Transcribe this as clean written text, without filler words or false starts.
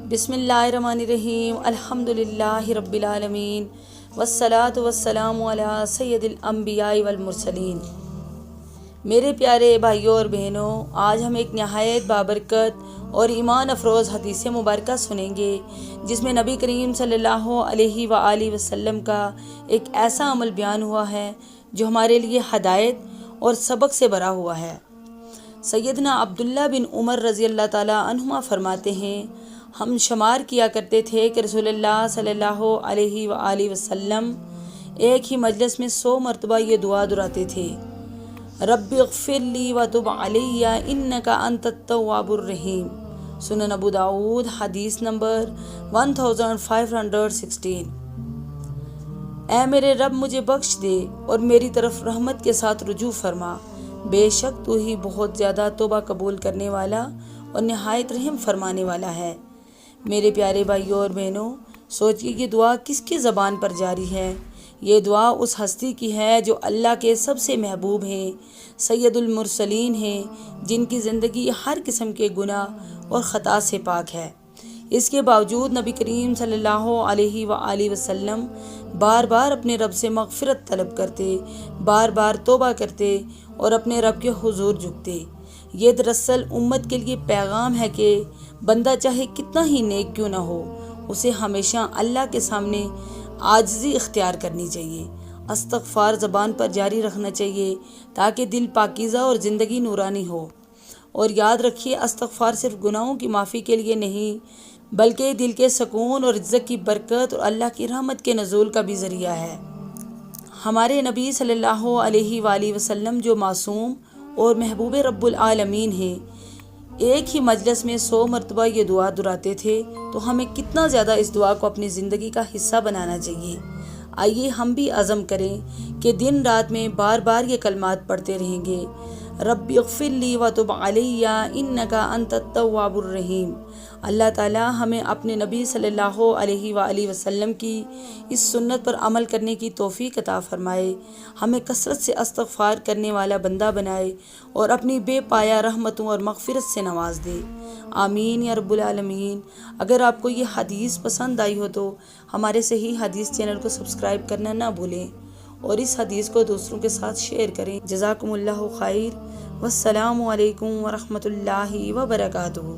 बिस्मिल्लाहिर्रहमानिर्रहीम अल्हम्दुलिल्लाहि रब्बिल आलमीन वस्सलातु वस्सलामु अला सय्यदिल अंबिया'i वल मुरसलीन। मेरे प्यारे भाइयों और बहनों, आज हम एक नहायत बाबरकत और ईमान अफरोज़ हदीस मुबारक सुनेंगे जिसमें नबी करीम सल्लल्लाहु अलैहि वसल्लम का एक ऐसा अमल बयान हुआ है जो हमारे लिए हदायत और सबक से भरा हुआ है। सैयदना अब्दुल्ला बिन उमर रज़ी अल्लाह ताला अन्हुमा फरमाते हैं, हम शुमार किया करते थे कि रसूलुल्लाह सल्लल्लाहु अलैहि वसल्लम एक ही मजलिस में 100 मरतबा ये दुआ दुहराते थे, रब्बि इग़फ़िरली व तुब अलैया इन्नका अंतत तव्वाबुर रहीम। सुनन अबू दाऊद हदीस नंबर 1516। ऐ मेरे रब, मुझे बख्श दे और मेरी तरफ रहमत के साथ रुजू फरमा, बेशक तू ही बहुत ज़्यादा तौबा कबूल करने वाला और नहायत रहम फरमाने वाला है। मेरे प्यारे भाइयों और बहनों, सोचिए कि दुआ किसकी ज़बान पर जारी है। ये दुआ उस हस्ती की है जो अल्लाह के सबसे महबूब हैं, सैयदुल मुरसलीन हैं, जिनकी ज़िंदगी हर किस्म के गुनाह और ख़ता से पाक है। इसके बावजूद नबी करीम सल्लल्लाहु अलैहि वसल्लम बार बार अपने रब से मग़फ़िरत तलब करते, बार बार तौबा करते और अपने रब के हुज़ूर झुकते। ये दरअसल उम्मत के लिए पैगाम है कि बंदा चाहे कितना ही नेक क्यों ना हो, उसे हमेशा अल्लाह के सामने आजिज़ी इख्तियार करनी चाहिए, इस्तिग़फ़ार ज़बान पर जारी रखना चाहिए ताकि दिल पाकीज़ा और ज़िंदगी नूरानी हो। और याद रखिए, इस्तिग़फ़ार सिर्फ गुनाहों की माफ़ी के लिए नहीं बल्कि दिल के सुकून और इज़्ज़त की बरकत और अल्लाह की रहमत के नज़ूल का भी ज़रिया है। हमारे नबी सल्लल्लाहु अलैहि वसल्लम जो मासूम और महबूब रब्बुल आलमीन हैं, एक ही मजलिस में 100 मरतबा ये दुआ दुहराते थे, तो हमें कितना ज़्यादा इस दुआ को अपनी ज़िंदगी का हिस्सा बनाना चाहिए। आइए हम भी अज़म करें कि दिन रात में बार बार ये कलमात पढ़ते रहेंगे, रब्बि इग़फ़िरली व तुब अलैया इन्नका अंतत तव्वाबुर रहीम। अल्लाह ताला हमें अपने नबी सल्लल्लाहु अलैहि वसल्लम की इस सुन्नत पर अमल करने की तौफ़ीक़ अता फ़रमाए, हमें कसरत से इस्तिग़फ़ार करने वाला बंदा बनाए और अपनी बेपाया रहमतों और मग़फ़िरत से नवाज़ दे। आमीन या रब्बुल आलमीन। अगर आपको ये हदीस पसंद आई हो तो हमारे सही हदीस चैनल को सब्सक्राइब करना ना भूलें और इस हदीस को दूसरों के साथ शेयर करें। जज़ाकुमुल्लाहु खैर। वस्सलामु अलैकुम व रहमतुल्लाहि व बरकातुहू।